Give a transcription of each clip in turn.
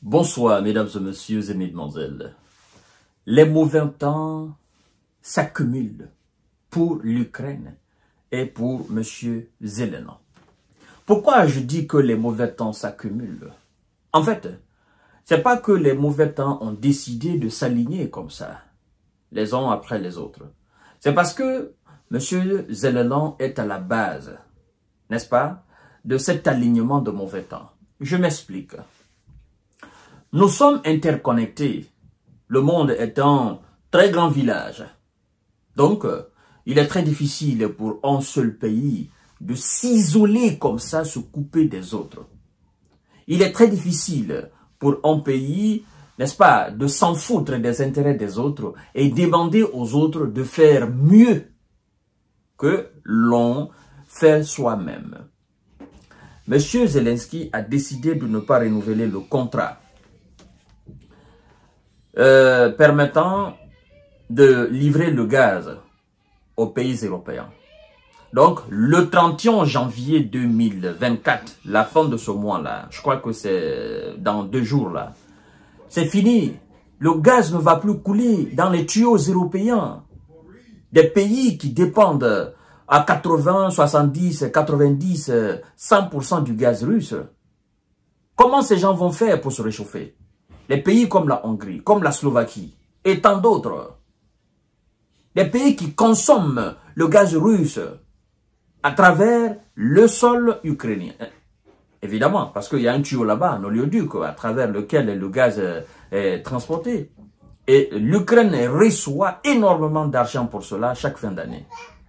Bonsoir, mesdames et messieurs et mesdemoiselles. Les mauvais temps s'accumulent pour l'Ukraine et pour M. Zelensky. Pourquoi je dis que les mauvais temps s'accumulent? En fait, c'est pas que les mauvais temps ont décidé de s'aligner comme ça, les uns après les autres. C'est parce que M. Zelensky est à la base, n'est-ce pas, de cet alignement de mauvais temps. Je m'explique. Nous sommes interconnectés. Le monde est un très grand village. Donc, il est très difficile pour un seul pays de s'isoler comme ça, se couper des autres. Il est très difficile pour un pays, n'est-ce pas, de s'en foutre des intérêts des autres et demander aux autres de faire mieux que l'on fait soi-même. M. Zelensky a décidé de ne pas renouveler le contrat permettant de livrer le gaz aux pays européens. Donc, le 31 janvier 2024, la fin de ce mois-là, je crois que c'est dans 2 jours là, c'est fini. Le gaz ne va plus couler dans les tuyaux européens. Des pays qui dépendent à 80, 70, 90, 100% du gaz russe. Comment ces gens vont faire pour se réchauffer? Les pays comme la Hongrie, comme la Slovaquie et tant d'autres. Les pays qui consomment le gaz russe à travers le sol ukrainien. Évidemment, parce qu'il y a un tuyau là-bas, un oléoduc, à travers lequel le gaz est transporté. Et l'Ukraine reçoit énormément d'argent pour cela chaque fin d'année.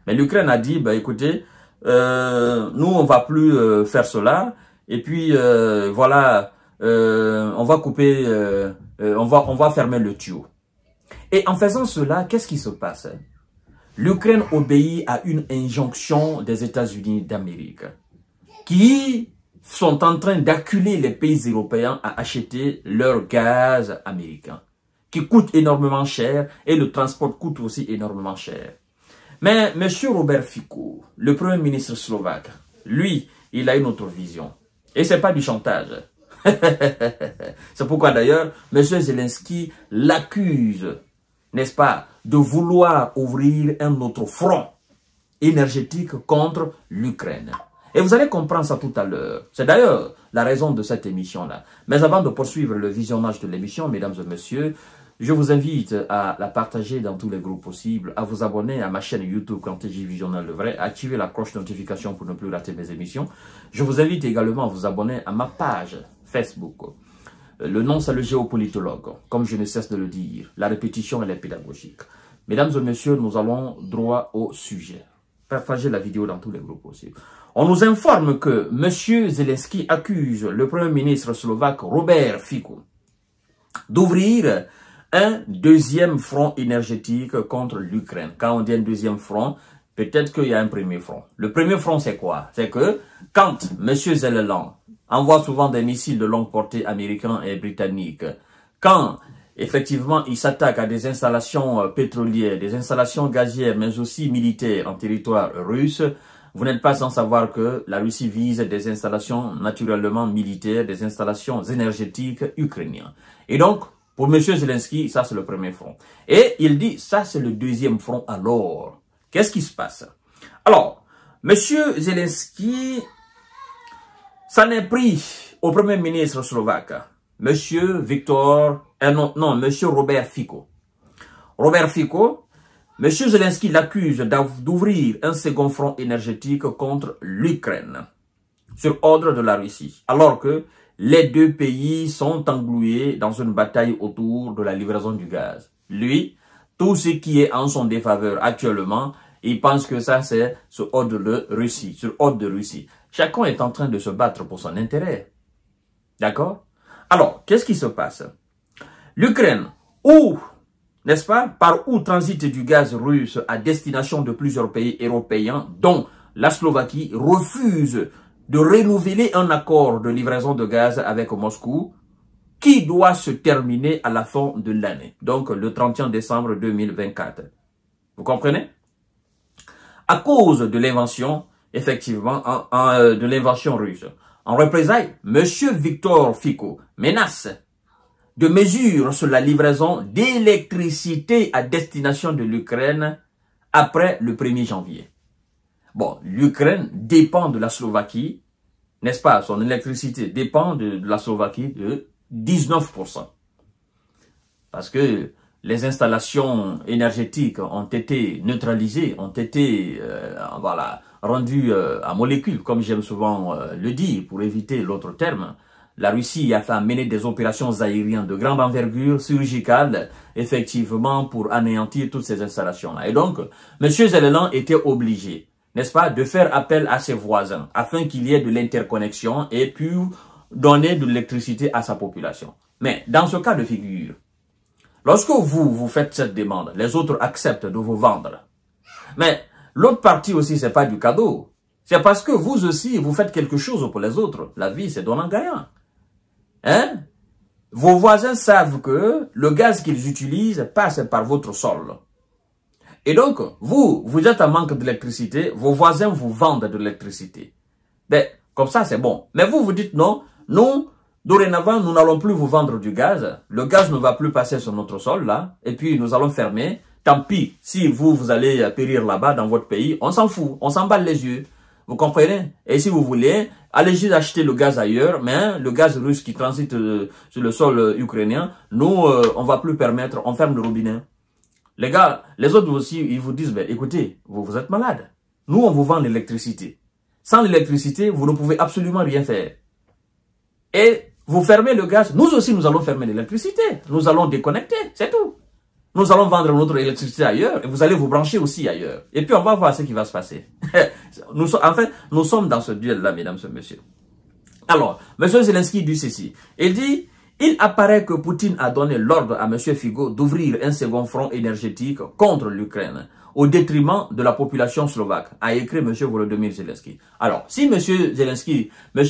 Mais l'Ukraine a dit, bah, écoutez, nous, on va plus faire cela. Et puis, voilà, on va couper, on va fermer le tuyau. Et en faisant cela, qu'est-ce qui se passe? L'Ukraine obéit à une injonction des États-Unis d'Amérique qui sont en train d'acculer les pays européens à acheter leur gaz américain, qui coûte énormément cher et le transport coûte aussi énormément cher. Mais M. Robert Fico, le Premier ministre slovaque, lui, il a une autre vision. Et ce n'est pas du chantage. C'est pourquoi d'ailleurs, M. Zelensky l'accuse, n'est-ce pas, de vouloir ouvrir un autre front énergétique contre l'Ukraine. Et vous allez comprendre ça tout à l'heure. C'est d'ailleurs la raison de cette émission-là. Mais avant de poursuivre le visionnage de l'émission, mesdames et messieurs, je vous invite à la partager dans tous les groupes possibles, à vous abonner à ma chaîne YouTube quand TJ Visionnel le vrai, à activer la cloche de notification pour ne plus rater mes émissions. Je vous invite également à vous abonner à ma page Facebook. Le nom, c'est le géopolitologue, comme je ne cesse de le dire. La répétition, elle est pédagogique. Mesdames et messieurs, nous allons droit au sujet. Partagez la vidéo dans tous les groupes possibles. On nous informe que M. Zelensky accuse le Premier ministre slovaque Robert Fico d'ouvrir un deuxième front énergétique contre l'Ukraine. Quand on dit un deuxième front, peut-être qu'il y a un premier front. Le premier front, c'est quoi? C'est que quand M. Zelensky envoie souvent des missiles de longue portée américains et britanniques, quand effectivement il s'attaque à des installations pétrolières, des installations gazières, mais aussi militaires en territoire russe, vous n'êtes pas sans savoir que la Russie vise des installations naturellement militaires, des installations énergétiques ukrainiennes. Et donc, pour M. Zelensky, ça c'est le premier front. Et il dit, ça c'est le deuxième front. Alors, qu'est-ce qui se passe? Alors, M. Zelensky s'en est pris au Premier ministre slovaque, M. Robert Fico. Robert Fico, M. Zelensky l'accuse d'ouvrir un second front énergétique contre l'Ukraine, sur ordre de la Russie, alors que les deux pays sont englués dans une bataille autour de la livraison du gaz. Lui, tout ce qui est en son défaveur actuellement, il pense que ça c'est sur ordre de Russie, sur ordre de Russie. Chacun est en train de se battre pour son intérêt. D'accord? Alors, qu'est-ce qui se passe? L'Ukraine, n'est-ce pas, par où transite du gaz russe à destination de plusieurs pays européens, dont la Slovaquie, refuse de renouveler un accord de livraison de gaz avec Moscou qui doit se terminer à la fin de l'année, donc le 31 décembre 2024. Vous comprenez? À cause de l'invention, effectivement, de l'invention russe. En représailles, M. Victor Fico menace de mesures sur la livraison d'électricité à destination de l'Ukraine après le 1er janvier. Bon, l'Ukraine dépend de la Slovaquie, n'est-ce pas? Son électricité dépend de la Slovaquie de 19%. Parce que les installations énergétiques ont été neutralisées, ont été voilà, rendues à molécules, comme j'aime souvent le dire, pour éviter l'autre terme. La Russie a fait mener des opérations aériennes de grande envergure, chirurgicales, effectivement, pour anéantir toutes ces installations-là. Et donc, M. Zelensky était obligé, n'est-ce pas, de faire appel à ses voisins, afin qu'il y ait de l'interconnexion et puis donner de l'électricité à sa population. Mais, dans ce cas de figure, lorsque vous faites cette demande, les autres acceptent de vous vendre. Mais, l'autre partie aussi, c'est pas du cadeau. C'est parce que vous aussi, vous faites quelque chose pour les autres. La vie, c'est donnant-gagnant. Hein? Vos voisins savent que le gaz qu'ils utilisent passe par votre sol. Et donc, vous êtes en manque d'électricité, vos voisins vous vendent de l'électricité. Ben, comme ça, c'est bon. Mais vous dites non, nous, dorénavant, nous n'allons plus vous vendre du gaz. Le gaz ne va plus passer sur notre sol, là. Et puis, nous allons fermer. Tant pis, si vous allez périr là-bas, dans votre pays, on s'en fout, on s'emballe les yeux. Vous comprenez? Et si vous voulez, allez juste acheter le gaz ailleurs, mais le gaz russe qui transite sur le sol ukrainien, nous, on va plus permettre, on ferme le robinet. Les gars, les autres aussi, ils vous disent, ben, écoutez, vous êtes malade. Nous, on vous vend l'électricité. Sans l'électricité, vous ne pouvez absolument rien faire. Et vous fermez le gaz, nous aussi, nous allons fermer l'électricité. Nous allons déconnecter, c'est tout. Nous allons vendre notre électricité ailleurs et vous allez vous brancher aussi ailleurs. Et puis, on va voir ce qui va se passer. En fait, nous sommes dans ce duel-là, mesdames et messieurs. Alors, M. Zelensky dit ceci. Il dit, il apparaît que Poutine a donné l'ordre à M. Fico d'ouvrir un second front énergétique contre l'Ukraine, au détriment de la population slovaque, a écrit M. Volodymyr Zelensky. Alors, si M. Zelensky, M.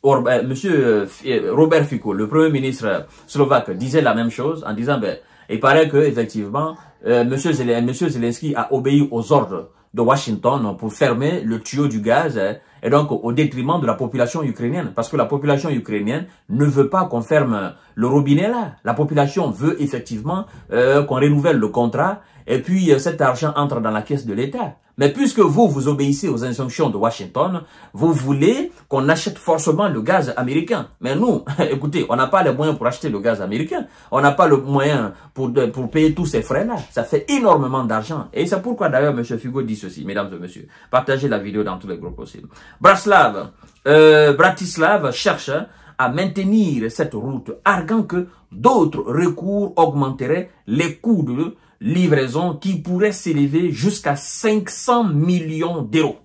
Robert Fico, le premier ministre slovaque, disait la même chose en disant, ben, il paraît que effectivement, M. Zelensky a obéi aux ordres de Washington pour fermer le tuyau du gaz, et donc au détriment de la population ukrainienne. Parce que la population ukrainienne ne veut pas qu'on ferme le robinet là. La population veut effectivement qu'on renouvelle le contrat et puis cet argent entre dans la caisse de l'État. Mais puisque vous obéissez aux injonctions de Washington, vous voulez qu'on achète forcément le gaz américain. Mais nous, écoutez, on n'a pas les moyens pour acheter le gaz américain. On n'a pas le moyen pour payer tous ces frais-là. Ça fait énormément d'argent. Et c'est pourquoi d'ailleurs M. Figo dit ceci, mesdames et messieurs. Partagez la vidéo dans tous les groupes possibles. Bratislava cherche à maintenir cette route, arguant que d'autres recours augmenteraient les coûts de livraison qui pourrait s'élever jusqu'à 500 millions d'euros.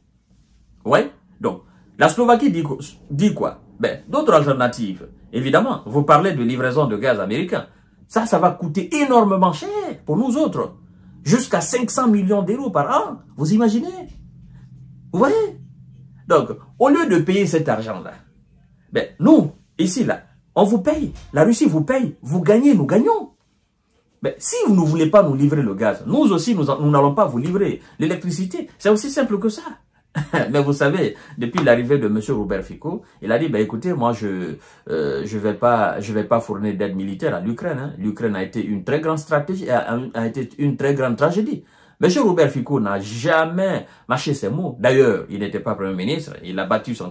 Ouais. Donc, la Slovaquie dit quoi? Ben, d'autres alternatives. Évidemment, vous parlez de livraison de gaz américain. Ça va coûter énormément cher pour nous autres. Jusqu'à 500 millions d'euros par an. Vous imaginez? Vous voyez? Donc, au lieu de payer cet argent-là, ben, nous, ici, là, on vous paye. La Russie vous paye. Vous gagnez, nous gagnons. Mais si vous ne voulez pas nous livrer le gaz, nous aussi, nous n'allons pas vous livrer l'électricité. C'est aussi simple que ça. Mais vous savez, depuis l'arrivée de M. Robert Fico, il a dit, ben écoutez, moi, je vais pas fournir d'aide militaire à l'Ukraine. Hein. L'Ukraine a été une très grande stratégie, a été une très grande tragédie. M. Robert Fico n'a jamais mâché ses mots. D'ailleurs, il n'était pas Premier ministre. Il a battu sa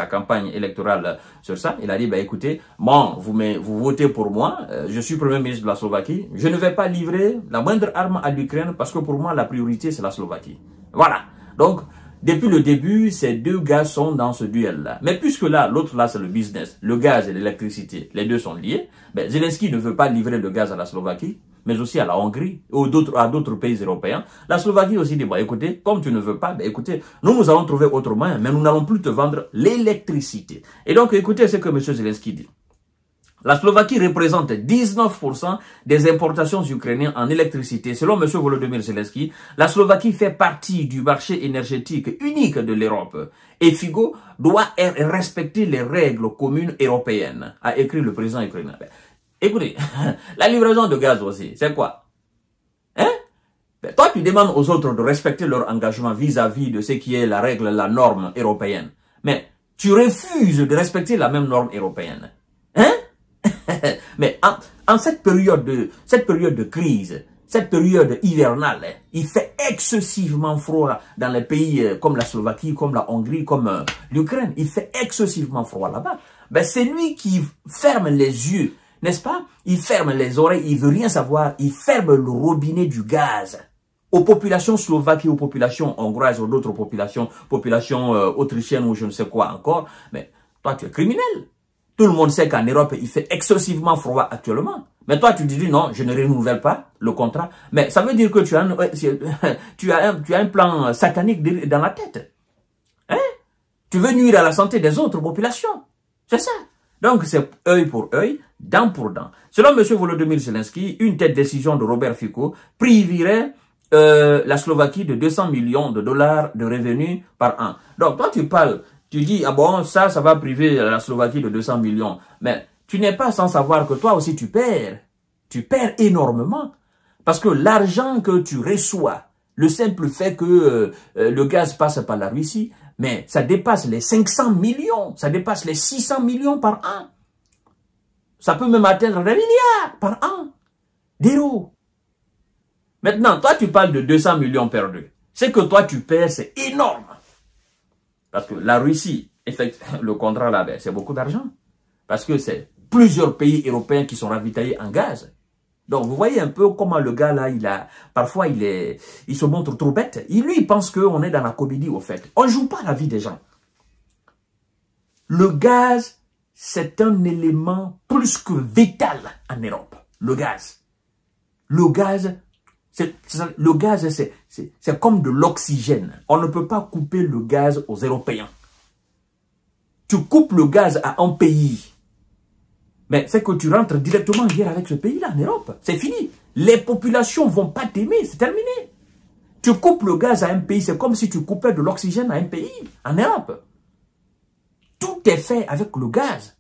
campagne électorale sur ça. Il a dit, bah, écoutez, bon, vous votez pour moi. Je suis Premier ministre de la Slovaquie. Je ne vais pas livrer la moindre arme à l'Ukraine parce que pour moi, la priorité, c'est la Slovaquie. Voilà. Donc, depuis le début, ces deux gars sont dans ce duel-là. Mais puisque là, l'autre là, c'est le business, le gaz et l'électricité, les deux sont liés, ben, Zelensky ne veut pas livrer le gaz à la Slovaquie, mais aussi à la Hongrie, ou à d'autres pays européens. La Slovaquie aussi dit, bon, écoutez, comme tu ne veux pas, ben, écoutez, nous allons trouver autre moyen, mais nous n'allons plus te vendre l'électricité. Et donc, écoutez ce que M. Zelensky dit. La Slovaquie représente 19% des importations ukrainiennes en électricité. Selon M. Volodymyr Zelensky, la Slovaquie fait partie du marché énergétique unique de l'Europe. Et Fico doit respecter les règles communes européennes, a écrit le président ukrainien. Écoutez, la livraison de gaz aussi, c'est quoi? Hein? Ben, toi, tu demandes aux autres de respecter leur engagement vis-à-vis de ce qui est la règle, la norme européenne. Mais tu refuses de respecter la même norme européenne. Hein? Mais en cette période de crise, cette période hivernale, il fait excessivement froid dans les pays comme la Slovaquie, comme la Hongrie, comme l'Ukraine. Il fait excessivement froid là-bas. Ben, c'est lui qui ferme les yeux, n'est-ce pas? Il ferme les oreilles, il veut rien savoir. Il ferme le robinet du gaz. Aux populations slovaques, aux populations hongroises, ou d'autres populations, autrichiennes ou je ne sais quoi encore. Mais toi, tu es criminel. Tout le monde sait qu'en Europe, il fait excessivement froid actuellement. Mais toi, tu dis non, je ne renouvelle pas le contrat. Mais ça veut dire que tu as un plan satanique dans la tête. Hein? Tu veux nuire à la santé des autres populations. C'est ça. Donc, c'est œil pour œil, dent pour dent. Selon M. Volodymyr Zelensky, une telle décision de Robert Fico priverait la Slovaquie de 200 millions de dollars de revenus par an. Donc, toi, tu parles, tu dis, ah bon, ça va priver la Slovaquie de 200 millions. Mais tu n'es pas sans savoir que toi aussi, tu perds. Tu perds énormément. Parce que l'argent que tu reçois, le simple fait que le gaz passe par la Russie, mais ça dépasse les 500 millions, ça dépasse les 600 millions par an. Ça peut même atteindre des milliards par an d'euros. Maintenant, toi, tu parles de 200 millions perdus. Ce que toi, tu perds, c'est énorme. Parce que la Russie, effectivement, le contrat là, c'est beaucoup d'argent. Parce que c'est plusieurs pays européens qui sont ravitaillés en gaz. Donc, vous voyez un peu comment le gars là, parfois, il se montre trop bête. Lui, il pense qu'on est dans la comédie, au fait. On ne joue pas la vie des gens. Le gaz, c'est un élément plus que vital en Europe. Le gaz. Le gaz, c'est comme de l'oxygène. On ne peut pas couper le gaz aux Européens. Tu coupes le gaz à un pays, mais c'est que tu rentres directement en guerre avec ce pays-là, en Europe. C'est fini. Les populations ne vont pas t'aimer, c'est terminé. Tu coupes le gaz à un pays, c'est comme si tu coupais de l'oxygène à un pays, en Europe. Tout est fait avec le gaz.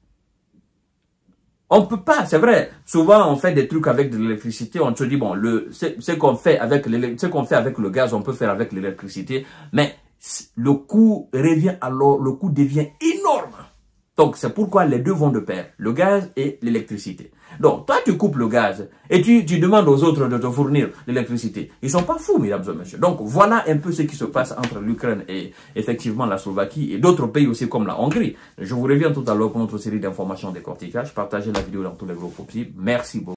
On ne peut pas, c'est vrai, souvent on fait des trucs avec de l'électricité, on se dit, bon, ce qu'on fait avec le gaz, on peut faire avec l'électricité, mais le coût revient alors, le coût devient énorme. Donc, c'est pourquoi les deux vont de pair, le gaz et l'électricité. Donc, toi, tu coupes le gaz et tu demandes aux autres de te fournir l'électricité. Ils sont pas fous, mesdames et messieurs. Donc, voilà un peu ce qui se passe entre l'Ukraine et effectivement la Slovaquie et d'autres pays aussi comme la Hongrie. Je vous reviens tout à l'heure pour notre série d'informations décortiquage. Partagez la vidéo dans tous les groupes possibles. Merci beaucoup.